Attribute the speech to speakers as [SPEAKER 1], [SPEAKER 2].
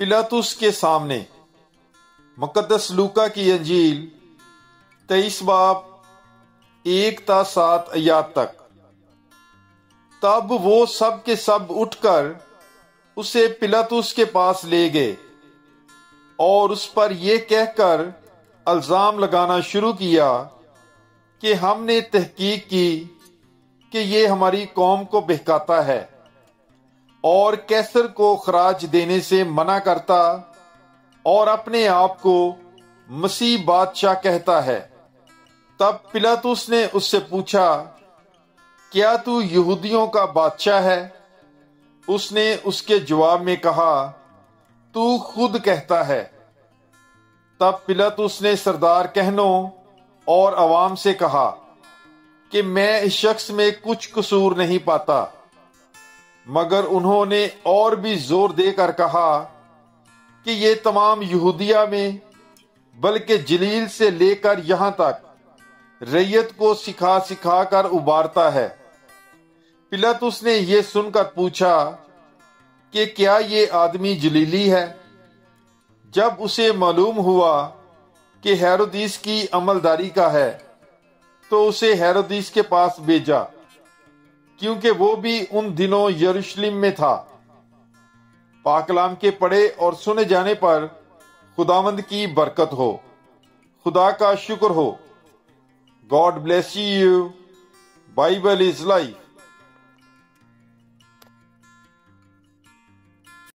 [SPEAKER 1] पिलातुस के सामने। मुकद्दस लूका की अंजील 23 बाब 1 ता 7 आयत तक। तब वो सब के सब उठकर उसे पिलातुस के पास ले गए और उस पर यह कहकर इल्जाम लगाना शुरू किया कि हमने तहकीक की कि ये हमारी कौम को बहकाता है और कैसर को खराज देने से मना करता और अपने आप को मसीह बादशाह कहता है। तब पिलातुस ने उससे पूछा, क्या तू यहूदियों का बादशाह है? उसने उसके जवाब में कहा, तू खुद कहता है। तब पिलातुस ने सरदार कहनों और अवाम से कहा कि मैं इस शख्स में कुछ कसूर नहीं पाता। मगर उन्होंने और भी जोर देकर कहा कि ये तमाम यहूदिया में बल्कि जलील से लेकर यहां तक रैयत को सिखा सिखा कर उबारता है। पिलातुस ने यह सुनकर पूछा कि क्या ये आदमी जलीली है? जब उसे मालूम हुआ कि हेरोदिस की अमलदारी का है तो उसे हेरोदिस के पास भेजा, क्योंकि वो भी उन दिनों यरूशलेम में था। पाकलाम के पढ़े और सुने जाने पर खुदावंद की बरकत हो। खुदा का शुक्र हो। God bless you. Bible is life.